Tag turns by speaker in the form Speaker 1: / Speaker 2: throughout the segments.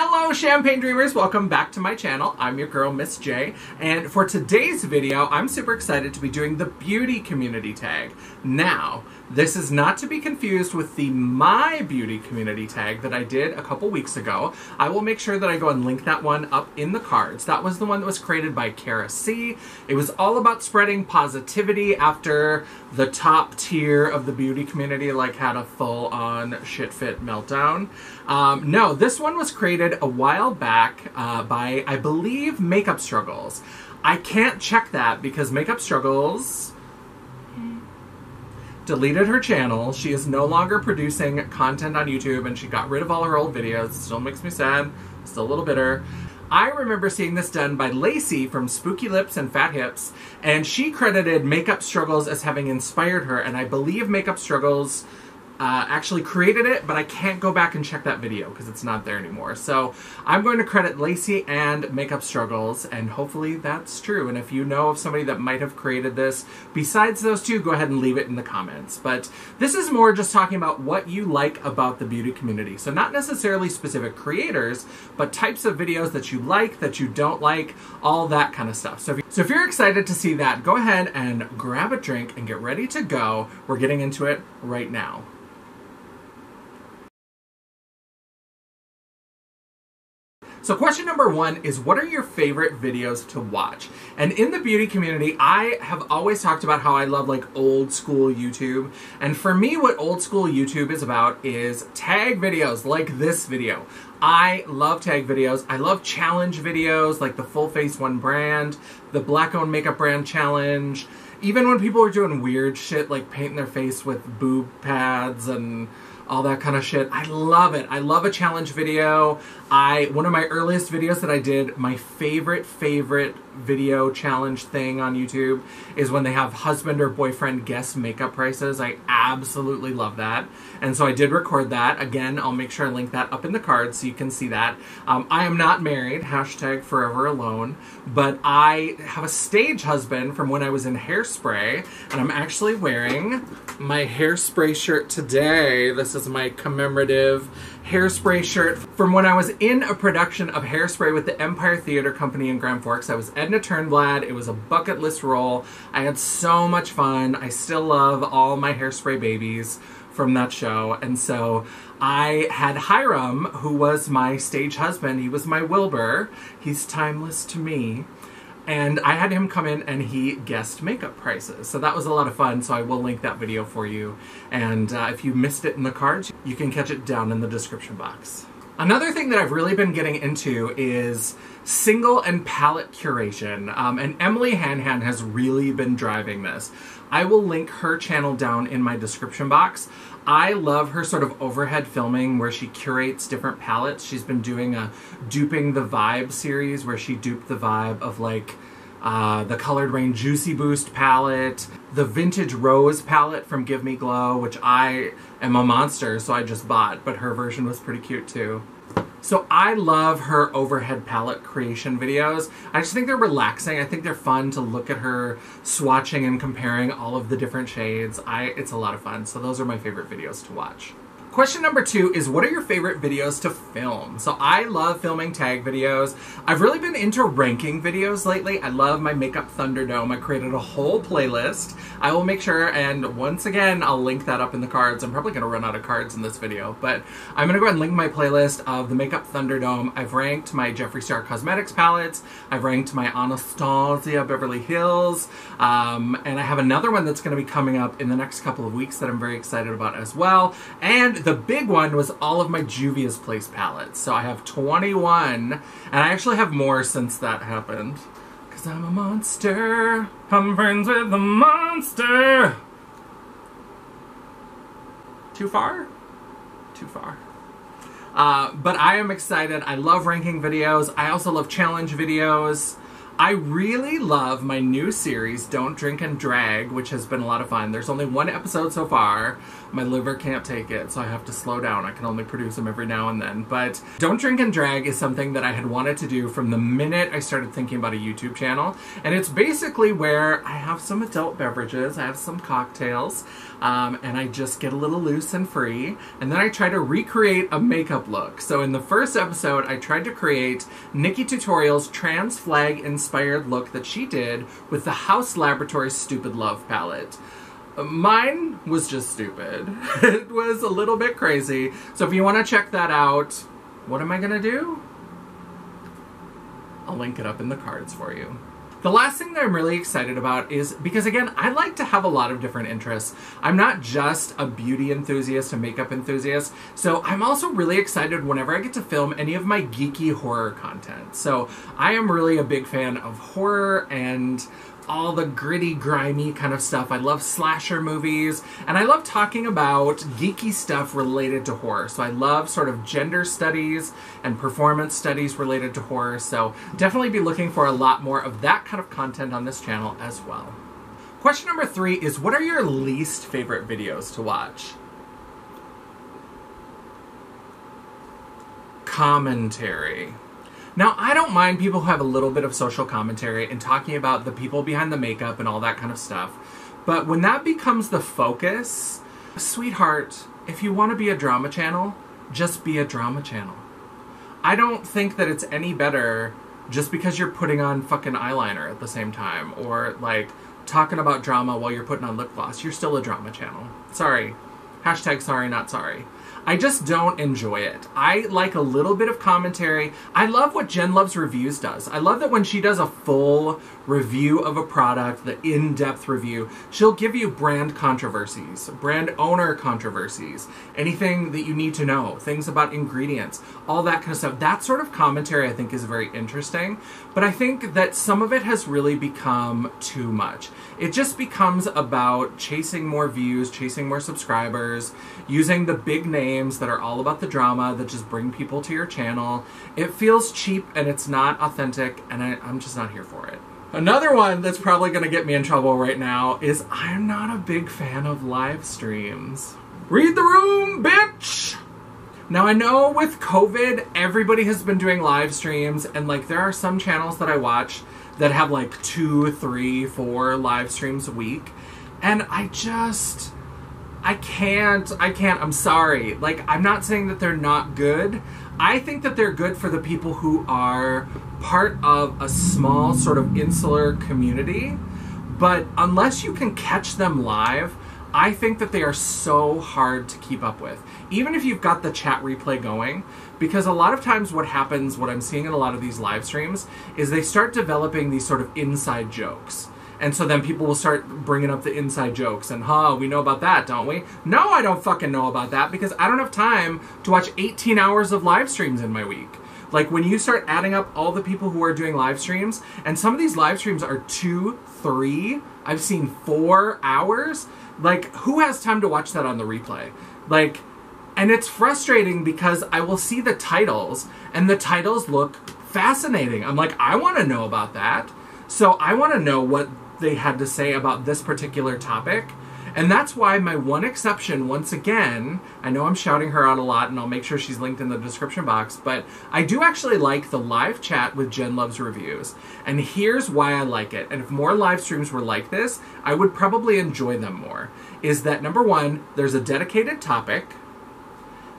Speaker 1: Hello Champagne Dreamers, welcome back to my channel. I'm your girl Miss J, and for today's video I'm super excited to be doing the beauty community tag. Now, this is not to be confused with the My Beauty community tag that I did a couple weeks ago. I will make sure that I go and link that one up in the cards. That was the one that was created by Kara C. It was all about spreading positivity after the top tier of the beauty community had a full-on shit-fit meltdown. No, this one was created a while back by, I believe, Makeup Struggles. I can't check that because Makeup Struggles deleted her channel. She is no longer producing content on YouTube and she got rid of all her old videos. It still makes me sad, still a little bitter. I remember seeing this done by Lacey from Spooky Lips and Fat Hips, and she credited Makeup Struggles as having inspired her, and I believe Makeup Struggles actually created it, but I can't go back and check that video because it's not there anymore. So I'm going to credit Lacey and Makeup Struggles, and hopefully that's true. And if you know of somebody that might have created this besides those two, go ahead and leave it in the comments. But this is more just talking about what you like about the beauty community. So not necessarily specific creators, but types of videos that you like, that you don't like, all that kind of stuff. So if you're excited to see that, go ahead and grab a drink and get ready to go. We're getting into it right now. So question number one is, what are your favorite videos to watch? And in the beauty community, I have always talked about how I love old school YouTube. And for me, what old school YouTube is about is tag videos like this video. I love tag videos. I love challenge videos like the Full Face One brand, the Black Owned Makeup brand challenge. Even when people are doing weird shit like painting their face with boob pads and all that kind of shit. I love it. I love a challenge video. One of my earliest videos that I did, my favorite video challenge thing on YouTube is when they have husband or boyfriend guess makeup prices. I absolutely love that. And so I did record that. Again, I'll make sure I link that up in the cards so you can see that. I am not married, hashtag forever alone, but I have a stage husband from when I was in Hairspray, and I'm actually wearing my Hairspray shirt today. This is my commemorative Hairspray shirt from when I was in a production of Hairspray with the Empire Theater Company in Grand Forks. I was Edna Turnblad. It was a bucket list role. I had so much fun. I still love all my Hairspray babies from that show. And so I had Hiram, who was my stage husband. He was my Wilbur. He's timeless to me. And I had him come in and he guessed makeup prices. So that was a lot of fun, so I will link that video for you. And if you missed it in the cards, you can catch it down in the description box. Another thing that I've really been getting into is single and palette curation. And Emily Hanhan has really been driving this. I will link her channel down in my description box. I love her sort of overhead filming where she curates different palettes. She's been doing a Duping the Vibe series where she duped the vibe of the Colored Rain Juicy Boost palette, the Vintage Rose palette from Give Me Glow, which I am a monster, so I just bought, but her version was pretty cute too. So I love her overhead palette creation videos. I just think they're relaxing. I think they're fun to look at her swatching and comparing all of the different shades. It's a lot of fun. So those are my favorite videos to watch. Question number two is, what are your favorite videos to film? So I love filming tag videos. I've really been into ranking videos lately. I love my Makeup Thunderdome. I created a whole playlist. I will make sure, and once again, I'll link that up in the cards. I'm probably going to run out of cards in this video, but I'm going to go ahead and link my playlist of the Makeup Thunderdome. I've ranked my Jeffree Star Cosmetics palettes. I've ranked my Anastasia Beverly Hills. And I have another one that's going to be coming up in the next couple of weeks that I'm very excited about as well. And the big one was all of my Juvia's Place palettes. So I have 21, and I actually have more since that happened. Because I'm a monster. I'm friends with a monster. Too far? Too far. But I am excited. I love ranking videos. I also love challenge videos. I really love my new series, Don't Drink and Drag, which has been a lot of fun. There's only one episode so far. My liver can't take it, so I have to slow down. I can only produce them every now and then. But Don't Drink and Drag is something that I had wanted to do from the minute I started thinking about a YouTube channel. And it's basically where I have some adult beverages, I have some cocktails, and I just get a little loose and free. And then I try to recreate a makeup look. So in the first episode, I tried to create Nikki Tutorial's trans flag inspired look that she did with the House Laboratory Stupid Love palette. Mine was just stupid. It was a little bit crazy. So if you want to check that out, what am I going to do? I'll link it up in the cards for you. The last thing that I'm really excited about is, because again, I like to have a lot of different interests. I'm not just a beauty enthusiast, a makeup enthusiast, so I'm also really excited whenever I get to film any of my geeky horror content. So I am really a big fan of horror and all the gritty, grimy kind of stuff. I love slasher movies, and I love talking about geeky stuff related to horror. So I love sort of gender studies and performance studies related to horror, so definitely be looking for a lot more of that kind of content on this channel as well. Question number 3 is, what are your least favorite videos to watch? Commentary. Now, I don't mind people who have a little bit of social commentary and talking about the people behind the makeup and all that kind of stuff. But when that becomes the focus, sweetheart, if you want to be a drama channel, just be a drama channel. I don't think that it's any better just because you're putting on fucking eyeliner at the same time, or like talking about drama while you're putting on lip gloss. You're still a drama channel. Sorry. Hashtag sorry, not sorry. I just don't enjoy it. I like a little bit of commentary. I love what Jen Loves Reviews does. I love that when she does a full review of a product, the in-depth review, she'll give you brand controversies, brand owner controversies, anything that you need to know, things about ingredients, all that kind of stuff. That sort of commentary I think is very interesting, but I think that some of it has really become too much. It just becomes about chasing more views, chasing more subscribers, using the big names that are all about the drama that just bring people to your channel. It feels cheap and it's not authentic, and I'm just not here for it. Another one that's probably going to get me in trouble right now is I'm not a big fan of live streams. Read the room, bitch! Now I know with COVID, everybody has been doing live streams, and like there are some channels that I watch that have like 2, 3, 4 live streams a week, and I can't, I'm sorry. Like, I'm not saying that they're not good. I think that they're good for the people who are part of a small sort of insular community, but unless you can catch them live, I think that they are so hard to keep up with. Even if you've got the chat replay going, because a lot of times what happens, what I'm seeing in a lot of these live streams, is they start developing these sort of inside jokes. And so then people will start bringing up the inside jokes and, we know about that, don't we? No, I don't fucking know about that, because I don't have time to watch 18 hours of live streams in my week. Like, when you start adding up all the people who are doing live streams, and some of these live streams are 2, 3, I've seen 4 hours, like, who has time to watch that on the replay? Like, and it's frustrating because I will see the titles, and the titles look fascinating. I'm like, I want to know about that. So I want to know what they had to say about this particular topic. And that's why my one exception, once again, I know I'm shouting her out a lot, and I'll make sure she's linked in the description box, but I do actually like the live chat with Jen Loves Reviews. And here's why I like it. And if more live streams were like this, I would probably enjoy them more. Is that, number one, there's a dedicated topic,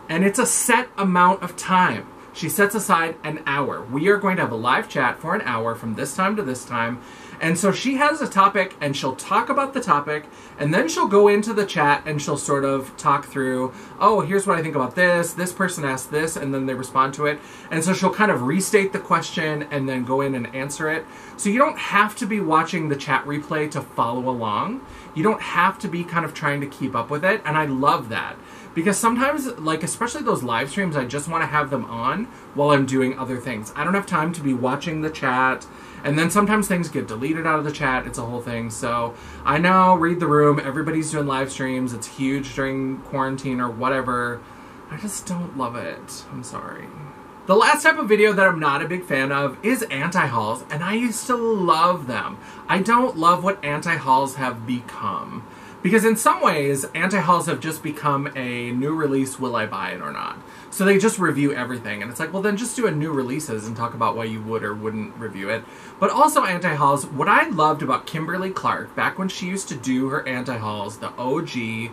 Speaker 1: and it's a set amount of time. She sets aside an hour. We are going to have a live chat for an hour from this time to this time. And so she has a topic, and she'll talk about the topic, and then she'll go into the chat and she'll sort of talk through, oh, here's what I think about this, this person asked this, and then they respond to it. And so she'll kind of restate the question and then go in and answer it. So you don't have to be watching the chat replay to follow along. You don't have to be kind of trying to keep up with it, and I love that. Because sometimes, like, especially those live streams, I just want to have them on while I'm doing other things. I don't have time to be watching the chat, and then sometimes things get deleted out of the chat. It's a whole thing. So I know, read the room. Everybody's doing live streams. It's huge during quarantine or whatever. I just don't love it. I'm sorry. The last type of video that I'm not a big fan of is anti-hauls, and I used to love them. I don't love what anti-hauls have become. Because in some ways, anti-hauls have just become a new release, will I buy it or not? So they just review everything, and it's like, well then just do a new releases and talk about why you would or wouldn't review it. But also anti-hauls, what I loved about Kimberly Clark, back when she used to do her anti-hauls, the OG,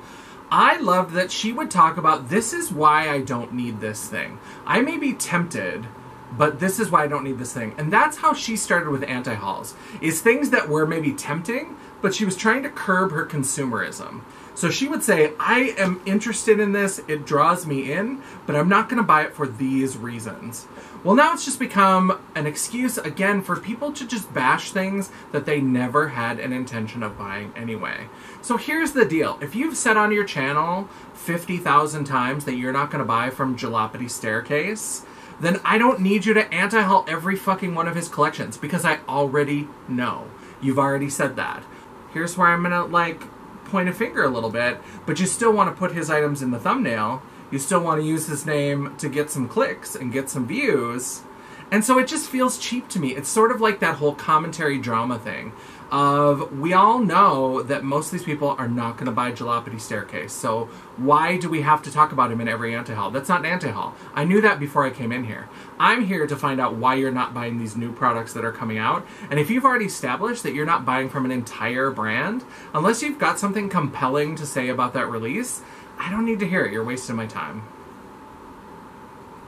Speaker 1: I loved that she would talk about, this is why I don't need this thing. I may be tempted, but this is why I don't need this thing. And that's how she started with anti-hauls, is things that were maybe tempting, but she was trying to curb her consumerism. So she would say, I am interested in this, it draws me in, but I'm not going to buy it for these reasons. Well, now it's just become an excuse, again, for people to just bash things that they never had an intention of buying anyway. So here's the deal. If you've said on your channel 50,000 times that you're not going to buy from Jalopity Staircase, then I don't need you to anti-haul every fucking one of his collections, because I already know. You've already said that. Here's where I'm going to, like, point a finger a little bit, but you still want to put his items in the thumbnail. You still want to use his name to get some clicks and get some views. And so it just feels cheap to me. It's sort of like that whole commentary drama thing of, we all know that most of these people are not going to buy Jalopity Staircase. So why do we have to talk about him in every anti-haul? That's not an anti-haul. I knew that before I came in here. I'm here to find out why you're not buying these new products that are coming out. And if you've already established that you're not buying from an entire brand, unless you've got something compelling to say about that release, I don't need to hear it. You're wasting my time.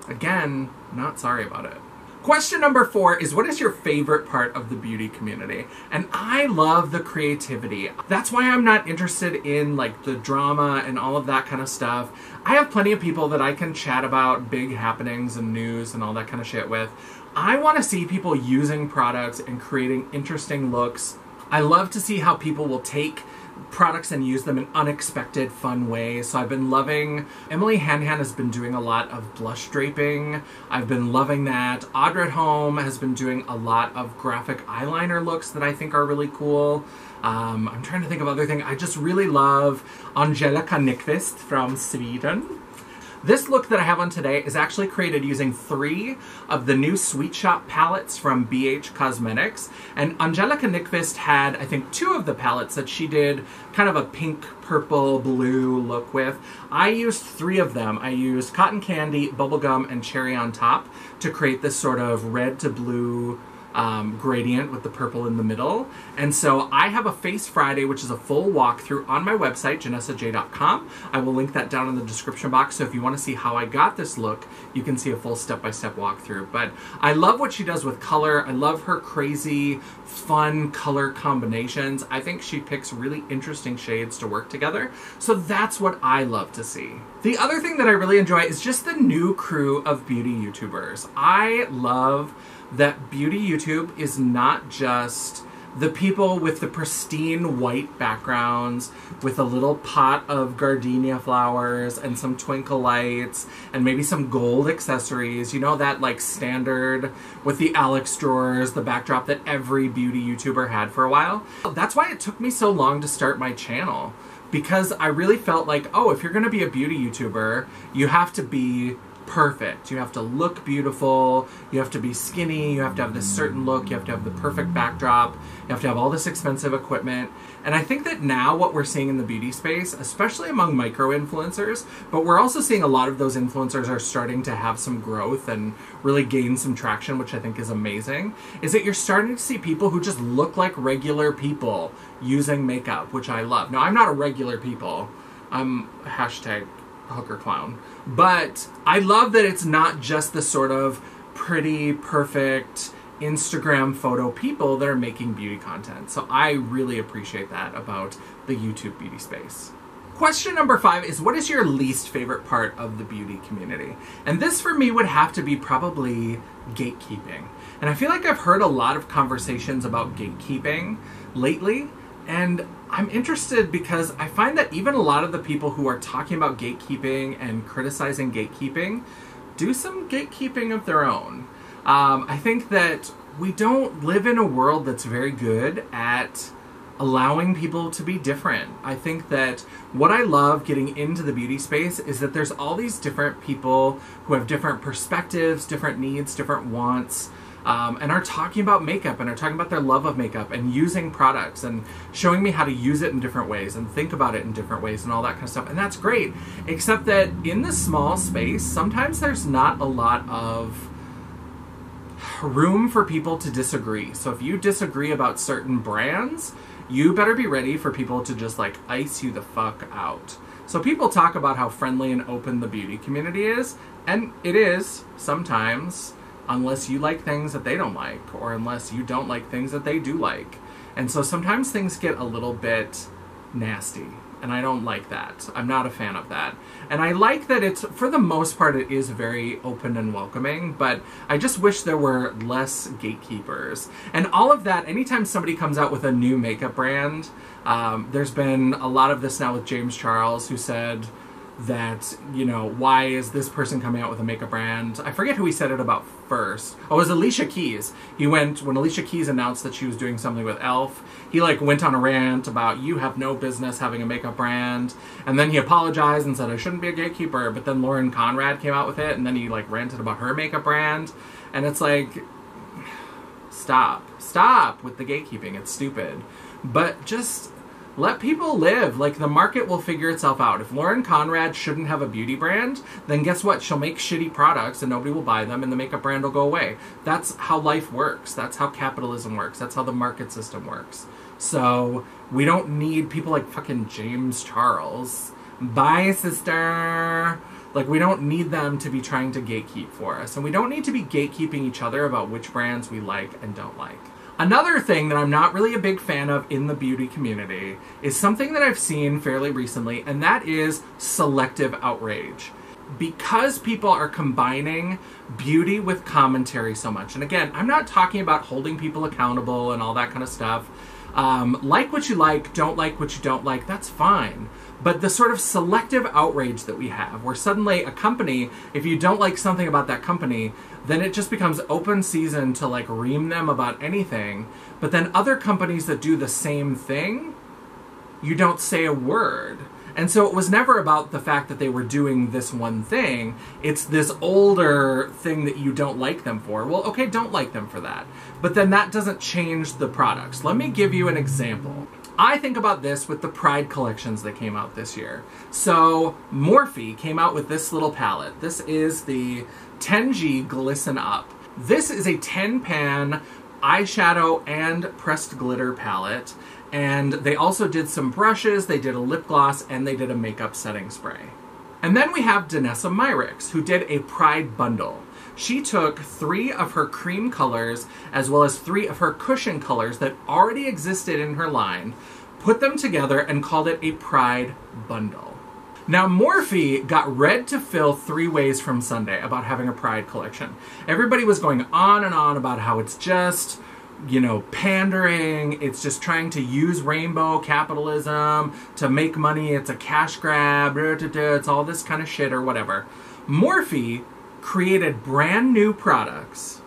Speaker 1: Again, not sorry about it. Question number 4 is, what is your favorite part of the beauty community? And I love the creativity. That's why I'm not interested in like the drama and all of that kind of stuff. I have plenty of people that I can chat about big happenings and news and all that kind of shit with. I want to see people using products and creating interesting looks. I love to see how people will take products and use them in unexpected, fun ways. So I've been loving, Emily Hanhan has been doing a lot of blush draping. I've been loving that. Audra at Home has been doing a lot of graphic eyeliner looks that I think are really cool. I'm trying to think of other things. I just really love Angelica Nyqvist from Sweden. This look that I have on today is actually created using 3 of the new Sweet Shop palettes from BH Cosmetics. And Angelica Nyqvist had, I think, 2 of the palettes that she did kind of a pink, purple, blue look with. I used 3 of them. I used Cotton Candy, Bubblegum, and Cherry on Top to create this sort of red to blue gradient with the purple in the middle. And so I have a Face Friday, which is a full walkthrough on my website, janessaj.com. I will link that down in the description box, so if you want to see how I got this look, you can see a full step-by-step walkthrough. But I love what she does with color. I love her crazy, fun color combinations. I think she picks really interesting shades to work together. So that's what I love to see. The other thing that I really enjoy is just the new crew of beauty YouTubers. I love that beauty YouTube is not just the people with the pristine white backgrounds with a little pot of gardenia flowers and some twinkle lights and maybe some gold accessories. You know, that like standard with the Alex drawers, the backdrop that every beauty YouTuber had for a while. That's why it took me so long to start my channel, because I really felt like, oh, if you're going to be a beauty YouTuber, you have to be perfect. You have to look beautiful, you have to be skinny, you have to have this certain look, you have to have the perfect backdrop, you have to have all this expensive equipment. And I think that now what we're seeing in the beauty space, especially among micro-influencers, but we're also seeing a lot of those influencers are starting to have some growth and really gain some traction, which I think is amazing, is that you're starting to see people who just look like regular people using makeup, which I love. Now, I'm not a regular people. I'm hashtag hooker clown. But I love that it's not just the sort of pretty, perfect Instagram photo people that are making beauty content. So I really appreciate that about the YouTube beauty space. Question number 5 is, what is your least favorite part of the beauty community? And this for me would have to be probably gatekeeping. And I feel like I've heard a lot of conversations about gatekeeping lately. And I'm interested because I find that even a lot of the people who are talking about gatekeeping and criticizing gatekeeping do some gatekeeping of their own. I think that we don't live in a world that's very good at allowing people to be different. I think that what I love getting into the beauty space is that there's all these different people who have different perspectives, different needs, different wants, and are talking about makeup and are talking about their love of makeup and using products and showing me how to use it in different ways and think about it in different ways and all that kind of stuff. And that's great, except that in this small space, sometimes there's not a lot of room for people to disagree. So if you disagree about certain brands, you better be ready for people to just like ice you the fuck out. So people talk about how friendly and open the beauty community is, and it is sometimes, unless you like things that they don't like, or unless you don't like things that they do like. And so sometimes things get a little bit nasty, and I don't like that. I'm not a fan of that. And I like that it's, for the most part, it is very open and welcoming, but I just wish there were less gatekeepers. And all of that, anytime somebody comes out with a new makeup brand, there's been a lot of this now with James Charles, who said that, you know, why is this person coming out with a makeup brand? I forget who he said it about first. Oh, it was Alicia Keys. He went, when Alicia Keys announced that she was doing something with e.l.f., he like went on a rant about, you have no business having a makeup brand. And then he apologized and said, I shouldn't be a gatekeeper. But then Lauren Conrad came out with it, and then he like ranted about her makeup brand. And it's like, stop with the gatekeeping. It's stupid. But just let people live. Like, the market will figure itself out. If Lauren Conrad shouldn't have a beauty brand, then guess what? She'll make shitty products and nobody will buy them and the makeup brand will go away. That's how life works. That's how capitalism works. That's how the market system works. So we don't need people like fucking James Charles. Bye, sister. Like, we don't need them to be trying to gatekeep for us. And we don't need to be gatekeeping each other about which brands we like and don't like. Another thing that I'm not really a big fan of in the beauty community is something that I've seen fairly recently, and that is selective outrage. Because people are combining beauty with commentary so much, and again, I'm not talking about holding people accountable and all that kind of stuff. Like what you like, don't like what you don't like, that's fine. But the sort of selective outrage that we have, where suddenly a company, if you don't like something about that company, then it just becomes open season to like ream them about anything. But then other companies that do the same thing, you don't say a word. And so it was never about the fact that they were doing this one thing. It's this older thing that you don't like them for. Well, okay, don't like them for that. But then that doesn't change the products. Let me give you an example. I think about this with the Pride collections that came out this year. So Morphe came out with this little palette. This is the 10G Glisten Up. This is a 10-pan eyeshadow and pressed glitter palette. And they also did some brushes, they did a lip gloss, and they did a makeup setting spray. And then we have Danessa Myricks, who did a Pride bundle. She took 3 of her cream colors, as well as 3 of her cushion colors that already existed in her line, put them together and called it a Pride bundle. Now, Morphe got read to fill 3 ways from Sunday about having a Pride collection. Everybody was going on and on about how it's just, you know, pandering, it's just trying to use rainbow capitalism to make money, it's a cash grab, it's all this kind of shit or whatever. Morphe created brand new products,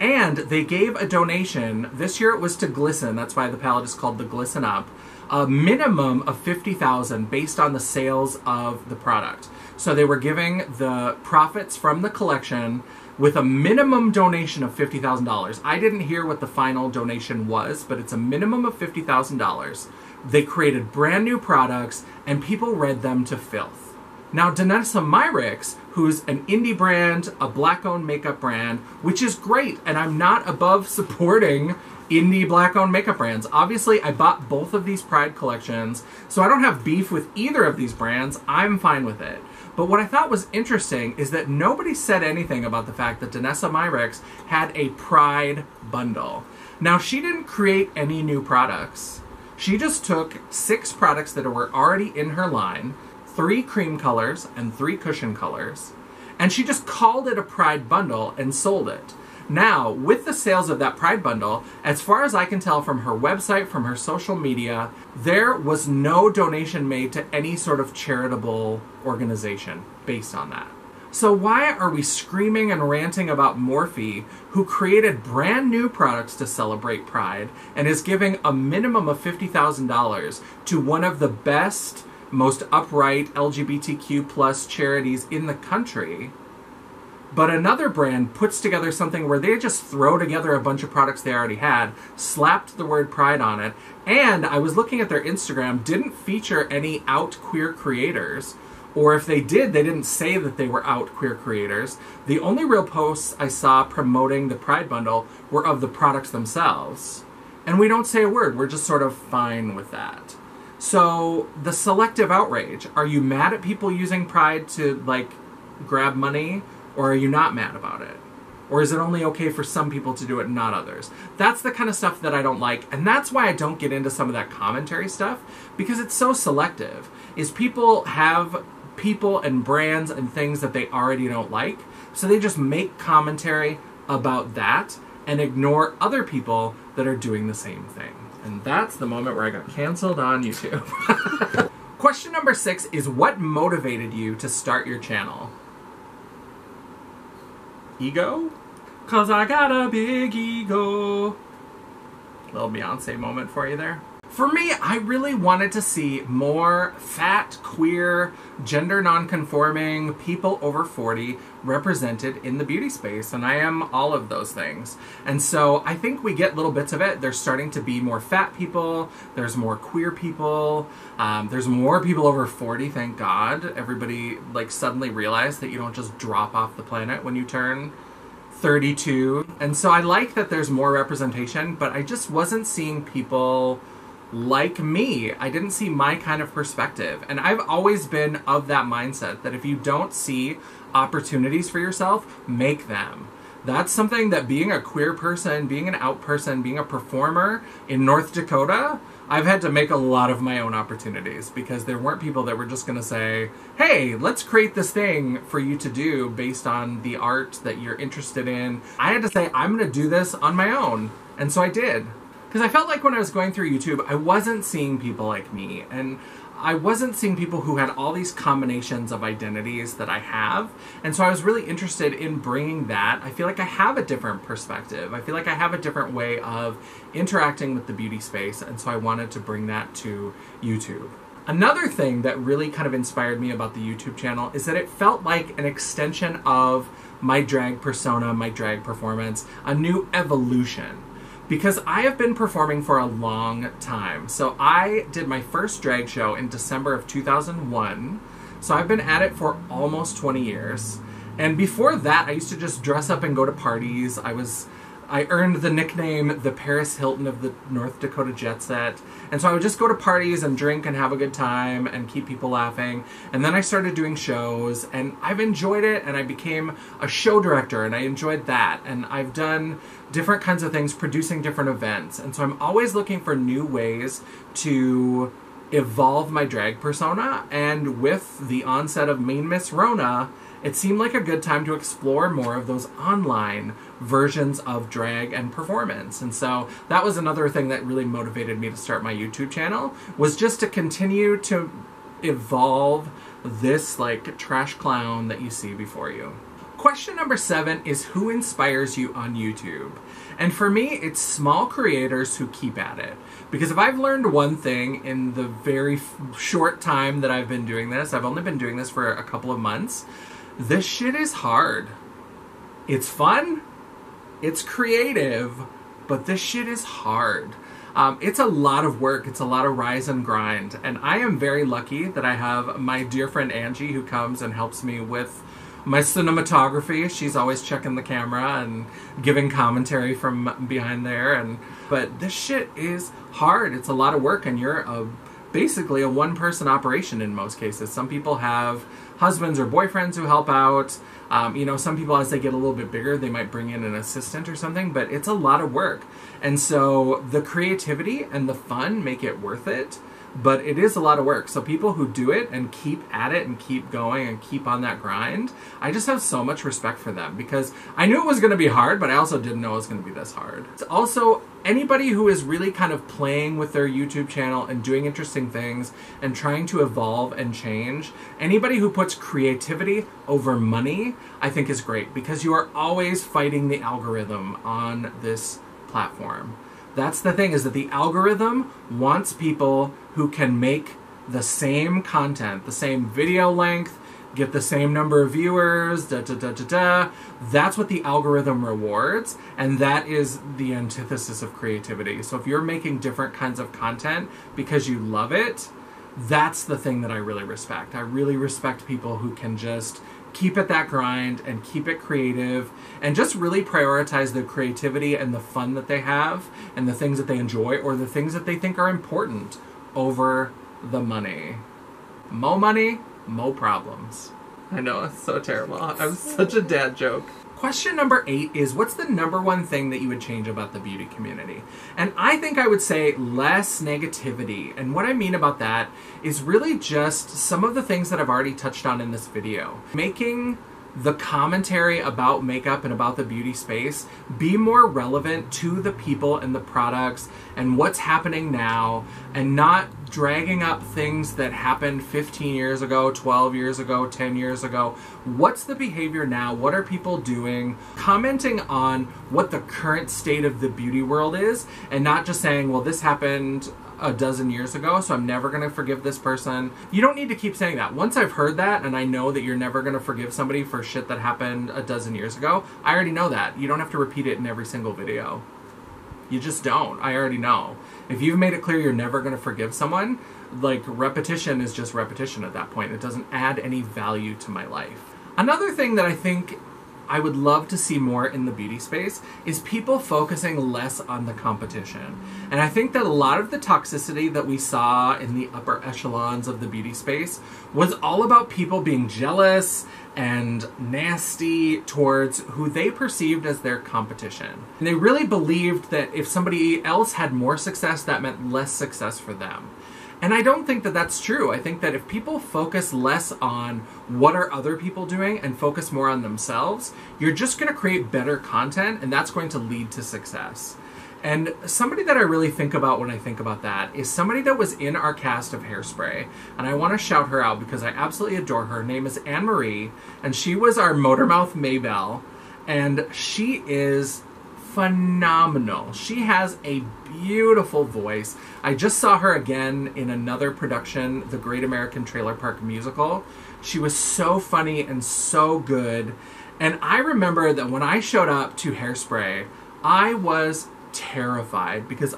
Speaker 1: and they gave a donation. This year it was to Glisten, that's why the palette is called the Glisten Up, a minimum of $50,000 based on the sales of the product. So they were giving the profits from the collection with a minimum donation of $50,000. I didn't hear what the final donation was, but it's a minimum of $50,000. They created brand new products, and people read them to filth. Now, Danessa Myricks, who's an indie brand, a black-owned makeup brand, which is great, and I'm not above supporting indie black-owned makeup brands. Obviously, I bought both of these Pride collections, so I don't have beef with either of these brands. I'm fine with it. But what I thought was interesting is that nobody said anything about the fact that Danessa Myricks had a Pride bundle. Now, she didn't create any new products. She just took 6 products that were already in her line, 3 cream colors and 3 cushion colors, and she just called it a Pride bundle and sold it. Now, with the sales of that Pride bundle, as far as I can tell from her website, from her social media, there was no donation made to any sort of charitable organization based on that. So why are we screaming and ranting about Morphe, who created brand new products to celebrate Pride and is giving a minimum of $50,000 to one of the best, most upright LGBTQ plus charities in the country? But another brand puts together something where they just throw together a bunch of products they already had, slapped the word Pride on it, and I was looking at their Instagram, didn't feature any out queer creators, or if they did, they didn't say that they were out queer creators. The only real posts I saw promoting the Pride bundle were of the products themselves. And we don't say a word, we're just sort of fine with that. So, the selective outrage. Are you mad at people using Pride to, like, grab money? Or are you not mad about it? Or is it only okay for some people to do it and not others? That's the kind of stuff that I don't like, and that's why I don't get into some of that commentary stuff, because it's so selective. Is people have people and brands and things that they already don't like, so they just make commentary about that and ignore other people that are doing the same thing. And that's the moment where I got canceled on YouTube. Question number 6 is, what motivated you to start your channel? Ego? 'Cause I got a big ego. Little Beyonce moment for you there. For me, I really wanted to see more fat, queer, gender non-conforming people over 40 represented in the beauty space, and I am all of those things. And so I think we get little bits of it. There's starting to be more fat people, there's more queer people, there's more people over 40, thank God. Everybody like suddenly realized that you don't just drop off the planet when you turn 32. And so I like that there's more representation, but I just wasn't seeing people like me. I didn't see my kind of perspective. And I've always been of that mindset that if you don't see opportunities for yourself, make them. That's something that being a queer person, being an out person, being a performer in North Dakota, I've had to make a lot of my own opportunities because there weren't people that were just going to say, hey, let's create this thing for you to do based on the art that you're interested in. I had to say, I'm going to do this on my own. And so I did. Because I felt like when I was going through YouTube, I wasn't seeing people like me. And I wasn't seeing people who had all these combinations of identities that I have. And so I was really interested in bringing that. I feel like I have a different perspective. I feel like I have a different way of interacting with the beauty space. And so I wanted to bring that to YouTube. Another thing that really kind of inspired me about the YouTube channel is that it felt like an extension of my drag persona, my drag performance, a new evolution. Because I have been performing for a long time. So I did my first drag show in December of 2001. So I've been at it for almost 20 years. And before that, I used to just dress up and go to parties. I earned the nickname the Paris Hilton of the North Dakota Jet Set. And so I would just go to parties and drink and have a good time and keep people laughing. And then I started doing shows and I've enjoyed it, and I became a show director and I enjoyed that. And I've done different kinds of things, producing different events. And so I'm always looking for new ways to evolve my drag persona. And with the onset of Mean Miss Rona, it seemed like a good time to explore more of those online versions of drag and performance. And so that was another thing that really motivated me to start my YouTube channel, was just to continue to evolve this like trash clown that you see before you. Question number 7 is, who inspires you on YouTube? And for me, it's small creators who keep at it. Because if I've learned one thing in the very short time that I've been doing this, I've only been doing this for a couple of months, this shit is hard. It's fun, it's creative, but this shit is hard. It's a lot of work, it's a lot of rise and grind, and I am very lucky that I have my dear friend Angie who comes and helps me with my cinematography. She's always checking the camera and giving commentary from behind there, but this shit is hard. It's a lot of work, and you're basically a one-person operation in most cases. Some people have husbands or boyfriends who help out. Some people, as they get a little bit bigger, they might bring in an assistant or something, but it's a lot of work. And so the creativity and the fun make it worth it. but it is a lot of work. So people who do it and keep at it and keep going and keep on that grind, I just have so much respect for them, because I knew it was going to be hard, but I also didn't know it was going to be this hard. It's also, anybody who is really kind of playing with their YouTube channel and doing interesting things and trying to evolve and change, anybody who puts creativity over money, I think is great, because you are always fighting the algorithm on this platform. That's the thing, is that the algorithm wants people who can make the same content, the same video length, get the same number of viewers, That's what the algorithm rewards, and that is the antithesis of creativity. So if you're making different kinds of content because you love it, that's the thing that I really respect. I really respect people who can just keep at that grind and keep it creative and just really prioritize the creativity and the fun that they have and the things that they enjoy or the things that they think are important over the money. Mo money, mo problems. I know, it's so terrible. I'm such a dad joke. Question number 8 is, what's the number one thing that you would change about the beauty community? And I think I would say less negativity. And what I mean about that is really just some of the things that I've already touched on in this video. Making the commentary about makeup and about the beauty space be more relevant to the people and the products and what's happening now, and not dragging up things that happened 15 years ago, 12 years ago, 10 years ago. What's the behavior now? What are people doing? Commenting on what the current state of the beauty world is, and not just saying, well, this happened a dozen years ago, so I'm never going to forgive this person. You don't need to keep saying that. Once I've heard that, and I know that you're never going to forgive somebody for shit that happened a dozen years ago, I already know that. You don't have to repeat it in every single video. You just don't. I already know. If you've made it clear you're never going to forgive someone, like, repetition is just repetition at that point. It doesn't add any value to my life. Another thing that I think I would love to see more in the beauty space is people focusing less on the competition. And I think that a lot of the toxicity that we saw in the upper echelons of the beauty space was all about people being jealous and nasty towards who they perceived as their competition. And they really believed that if somebody else had more success, that meant less success for them. And I don't think that that's true. I think that if people focus less on what are other people doing and focus more on themselves, you're just going to create better content, and that's going to lead to success. And somebody that I really think about when I think about that is somebody that was in our cast of Hairspray. And I want to shout her out because I absolutely adore her. Her name is Anne-Marie, and she was our Motormouth Maybelle. And she is phenomenal. She has a beautiful voice. I just saw her again in another production, the Great American Trailer Park Musical. She was so funny and so good. And I remember that when I showed up to Hairspray, I was terrified because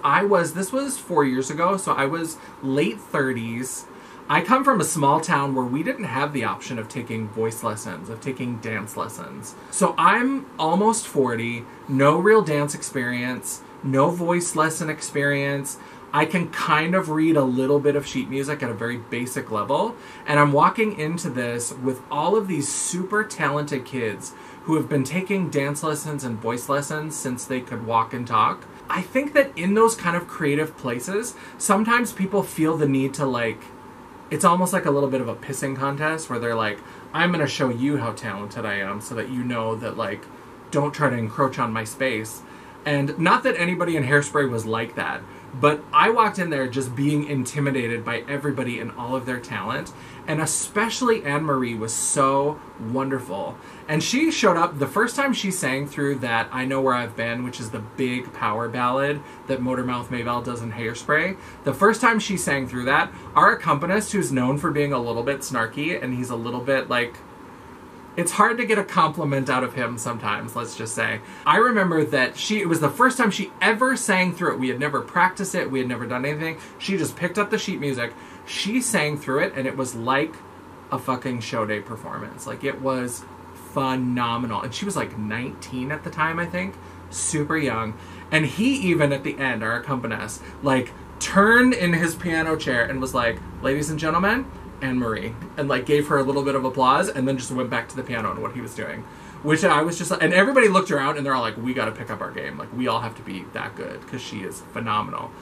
Speaker 1: this was 4 years ago, so I was late 30s. I come from a small town where we didn't have the option of taking voice lessons, of taking dance lessons. So I'm almost 40, no real dance experience, no voice lesson experience. I can kind of read a little bit of sheet music at a very basic level. And I'm walking into this with all of these super talented kids who have been taking dance lessons and voice lessons since they could walk and talk. I think that in those kind of creative places, sometimes people feel the need to it's almost like a little bit of a pissing contest where they're like, I'm going to show you how talented I am so that you know that, don't try to encroach on my space. And not that anybody in Hairspray was like that, but I walked in there just being intimidated by everybody and all of their talent. And especially Anne-Marie was so wonderful. And she showed up the first time she sang through that I Know Where I've Been, which is the big power ballad that Motormouth Maybelle does in Hairspray. The first time she sang through that, our accompanist, who's known for being a little bit snarky, and he's a little bit it's hard to get a compliment out of him sometimes, let's just say. I remember that it was the first time she ever sang through it. We had never practiced it. We had never done anything. She just picked up the sheet music. She sang through it, and it was like a fucking show day performance. It was phenomenal. And she was 19 at the time, I think. Super young. And he even, at the end, our accompanist, turned in his piano chair and was like, ladies and gentlemen, Anne-Marie, and gave her a little bit of applause, and then just went back to the piano and what he was doing, which I was just and everybody looked around and they're all like, we got to pick up our game, we all have to be that good because she is phenomenal.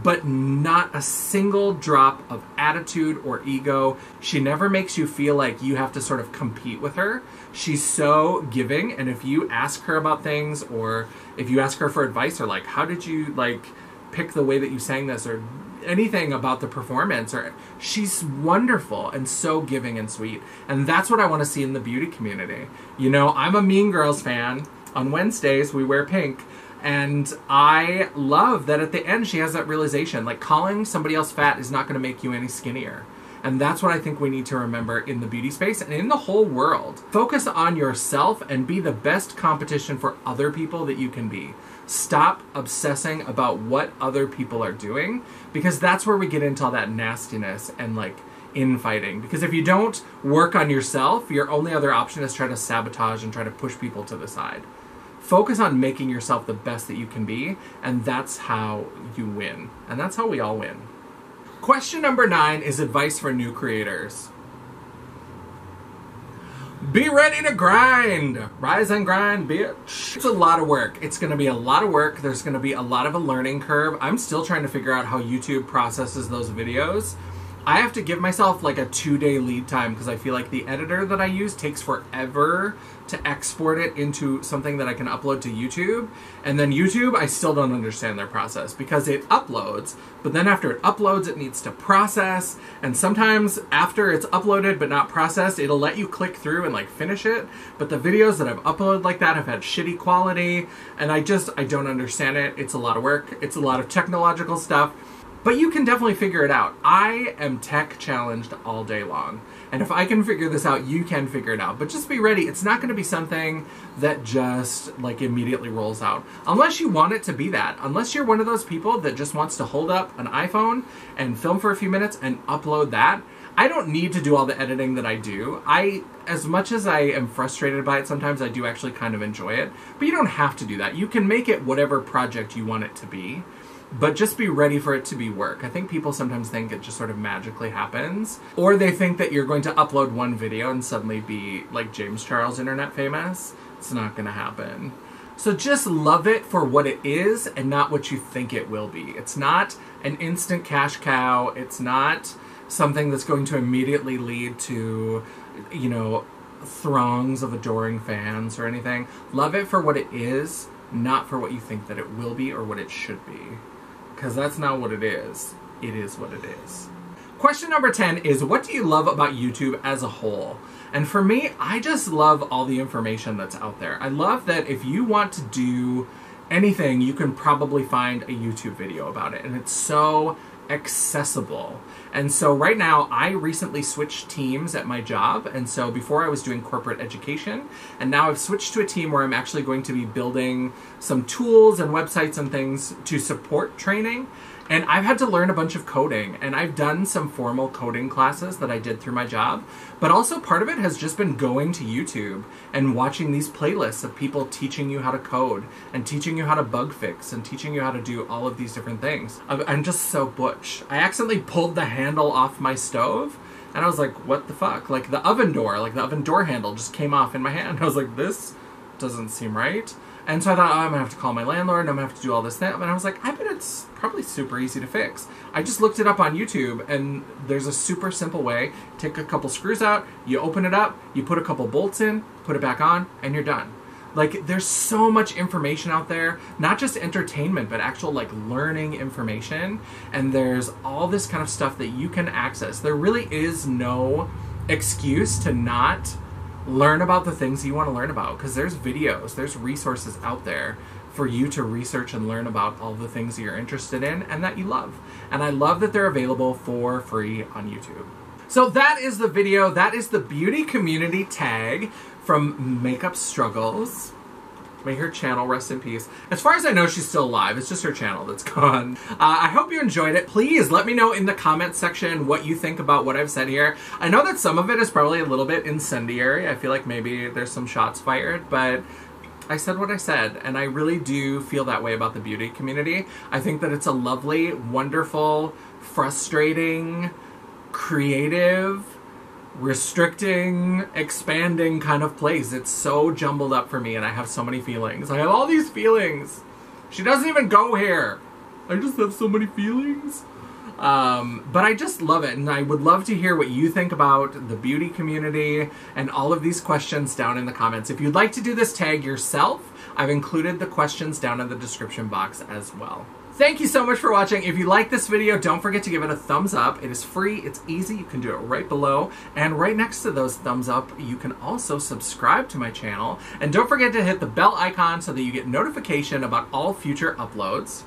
Speaker 1: but not a single drop of attitude or ego. She never makes you feel like you have to sort of compete with her. She's so giving, and if you ask her about things, or if you ask her for advice, or like, how did you like pick the way that you sang this, or anything about the performance, or she's wonderful and so giving and sweet. And that's what I want to see in the beauty community. You know, I'm a Mean Girls fan. On Wednesdays we wear pink, and I love that at the end she has that realization, like, calling somebody else fat is not going to make you any skinnier. And that's what I think we need to remember in the beauty space and in the whole world. Focus on yourself and be the best competition for other people that you can be. Stop obsessing about what other people are doing, because that's where we get into all that nastiness and like infighting. Because if you don't work on yourself, your only other option is try to sabotage and try to push people to the side. Focus on making yourself the best that you can be, and that's how you win. And that's how we all win. Question number 9 is advice for new creators. Be ready to grind. Rise and grind, bitch. It's a lot of work. It's going to be a lot of work. There's going to be a lot of a learning curve. I'm still trying to figure out how YouTube processes those videos. I have to give myself like a 2-day lead time, because I feel like the editor that I use takes forever to export it into something that I can upload to YouTube. And then YouTube, I still don't understand their process, because it uploads, but then after it uploads, it needs to process. And sometimes after it's uploaded but not processed, it'll let you click through and like finish it. But the videos that I've uploaded like that have had shitty quality, and I don't understand it. It's a lot of work. It's a lot of technological stuff. But you can definitely figure it out. I am tech challenged all day long. And if I can figure this out, you can figure it out. But just be ready. It's not going to be something that just like immediately rolls out. Unless you want it to be that. Unless you're one of those people that just wants to hold up an iPhone and film for a few minutes and upload that. I don't need to do all the editing that I do. As much as I am frustrated by it sometimes, I do actually kind of enjoy it. But you don't have to do that. You can make it whatever project you want it to be. But just be ready for it to be work. I think people sometimes think it just sort of magically happens. Or they think that you're going to upload one video and suddenly be like James Charles internet famous. It's not going to happen. So just love it for what it is and not what you think it will be. It's not an instant cash cow. It's not something that's going to immediately lead to, you know, throngs of adoring fans or anything. Love it for what it is, not for what you think that it will be or what it should be. Because that's not what it is. It is what it is. Question number 10 is, what do you love about YouTube as a whole? And for me, I just love all the information that's out there. I love that if you want to do anything, you can probably find a YouTube video about it. And it's so accessible. And so right now, I recently switched teams at my job. And so before I was doing corporate education, and now I've switched to a team where I'm actually going to be building some tools and websites and things to support training. And I've had to learn a bunch of coding, and I've done some formal coding classes that I did through my job. But also part of it has just been going to YouTube and watching these playlists of people teaching you how to code and teaching you how to bug fix and teaching you how to do all of these different things. I'm just so butch. I accidentally pulled the handle off my stove, and I was like, what the fuck? Like the oven door handle just came off in my hand. I was like, this doesn't seem right. And so I thought, oh, I'm going to have to call my landlord, and I'm going to have to do all this thing. And I was like, I bet it's probably super easy to fix. I just looked it up on YouTube, and there's a super simple way. Take a couple screws out, you open it up, you put a couple bolts in, put it back on, and you're done. Like, there's so much information out there, not just entertainment, but actual, like, learning information. And there's all this kind of stuff that you can access. There really is no excuse to not learn about the things you want to learn about, because there's videos, there's resources out there for you to research and learn about all the things that you're interested in and that you love. And I love that they're available for free on YouTube. So that is the video. That is the beauty community tag from Makeup Struggles. May her channel rest in peace. As far as I know, she's still alive. It's just her channel that's gone. I hope you enjoyed it. Please let me know in the comments section what you think about what I've said here. I know that some of it is probably a little bit incendiary. I feel like maybe there's some shots fired, but I said what I said, and I really do feel that way about the beauty community. I think that it's a lovely, wonderful, frustrating, creative, restricting, expanding kind of place. It's so jumbled up for me, and I have so many feelings. I have all these feelings. She doesn't even go here. I just have so many feelings. But I just love it, and I would love to hear what you think about the beauty community and all of these questions down in the comments. If you'd like to do this tag yourself, I've included the questions down in the description box as well. Thank you so much for watching. If you like this video, don't forget to give it a thumbs up. It is free, it's easy, you can do it right below. And right next to those thumbs up, you can also subscribe to my channel. And don't forget to hit the bell icon so that you get notification about all future uploads.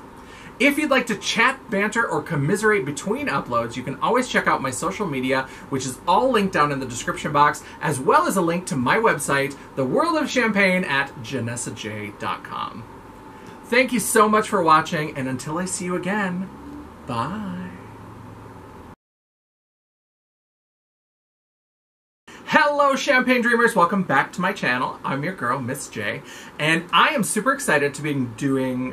Speaker 1: If you'd like to chat, banter, or commiserate between uploads, you can always check out my social media, which is all linked down in the description box, as well as a link to my website, The World of Champagne, at janessaj.com. Thank you so much for watching, and until I see you again, bye. Hello, Champagne Dreamers! Welcome back to my channel. I'm your girl, Miss J, and I am super excited to be doing...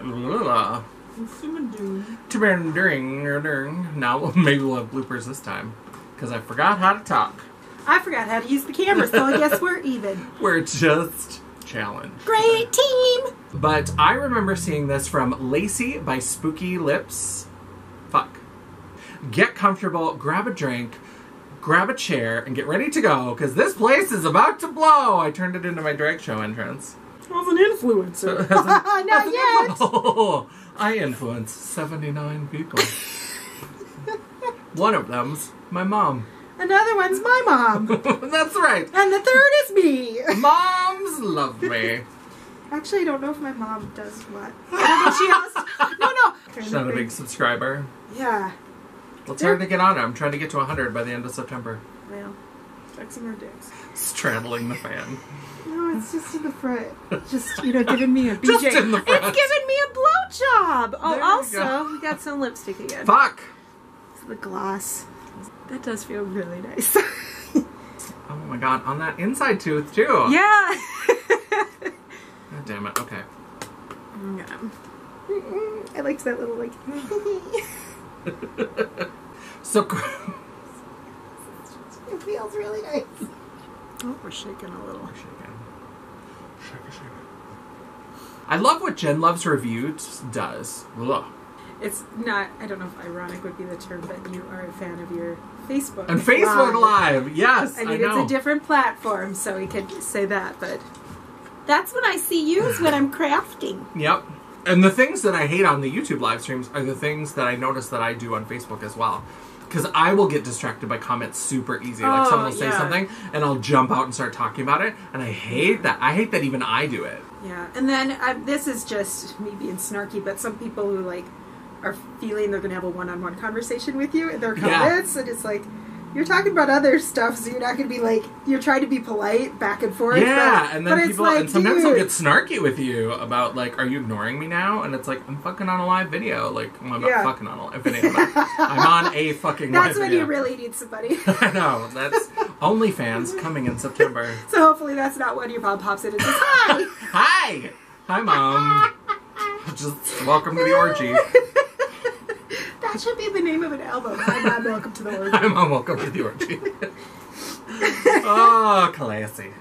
Speaker 1: Now, maybe we'll have bloopers this time, because I forgot how to talk.
Speaker 2: I forgot how to use the camera, so I guess we're even.
Speaker 1: We're just challenged.
Speaker 2: Great team!
Speaker 1: But I remember seeing this from Lacey by Spooky Lips. Fuck. Get comfortable, grab a drink, grab a chair, and get ready to go, because this place is about to blow! I turned it into my drag show entrance.
Speaker 2: I was an influencer. Not yet!
Speaker 1: Oh, I influence 79 people. One of them's my mom.
Speaker 2: Another one's my mom.
Speaker 1: That's right.
Speaker 2: And the third is me.
Speaker 1: Moms love me.
Speaker 2: Actually, I don't know if my mom does what. I don't know if she has... No.
Speaker 1: She's not a big subscriber.
Speaker 2: Yeah.
Speaker 1: Well, it's hard to get on her. I'm trying to get to 100 by the end of September.
Speaker 2: Well, flexing her dicks.
Speaker 1: Straddling the fan.
Speaker 2: No, it's just in the front. Just, giving me a BJ.
Speaker 1: Just in the front.
Speaker 2: It's giving me a blowjob. Oh,
Speaker 1: There
Speaker 2: also, we got some lipstick again.
Speaker 1: Fuck!
Speaker 2: It's the gloss. That does feel really nice.
Speaker 1: Oh my god, on that inside tooth, too.
Speaker 2: Yeah.
Speaker 1: God damn it, okay.
Speaker 2: Yeah. I liked that little, like...
Speaker 1: So...
Speaker 2: It feels really nice. Oh, we're shaking a little.
Speaker 1: We're shaking. Shake. I love what Jen Loves Reviews does. Ugh.
Speaker 2: It's not, I don't know if ironic would be the term, but you are a fan of your Facebook.
Speaker 1: And Facebook Live, yes,
Speaker 2: I mean,
Speaker 1: know.
Speaker 2: it's a different platform, so we could say that, but that's what I see you is when I'm crafting.
Speaker 1: Yep. And the things that I hate on the YouTube live streams are the things that I notice that I do on Facebook as well. Because I will get distracted by comments super easy. Like someone will say something, and I'll jump out and start talking about it, and I hate that. I hate that even I do it.
Speaker 2: Yeah, and then this is just me being snarky, but some people who, like, are feeling they're going to have a one-on-one conversation with you in their comments, and it's like, you're talking about other stuff, so you're not going to be like, you're trying to be polite back and forth.
Speaker 1: Yeah, and then people,
Speaker 2: like,
Speaker 1: and sometimes they'll get snarky with you about, like, are you ignoring me now? And it's like, I'm fucking on a live video. Like, well, I'm not fucking on a live video, but I'm on a fucking live video.
Speaker 2: That's when you really need somebody.
Speaker 1: I know, that's OnlyFans coming in September.
Speaker 2: So hopefully that's not when your mom pops in and says, hi!
Speaker 1: Hi! Hi, Mom. Just welcome to the orgy.
Speaker 2: That should be the name of an album. Hi, Mom, welcome to the orgy.
Speaker 1: Hi, Mom, welcome to the orgy. Oh, classy.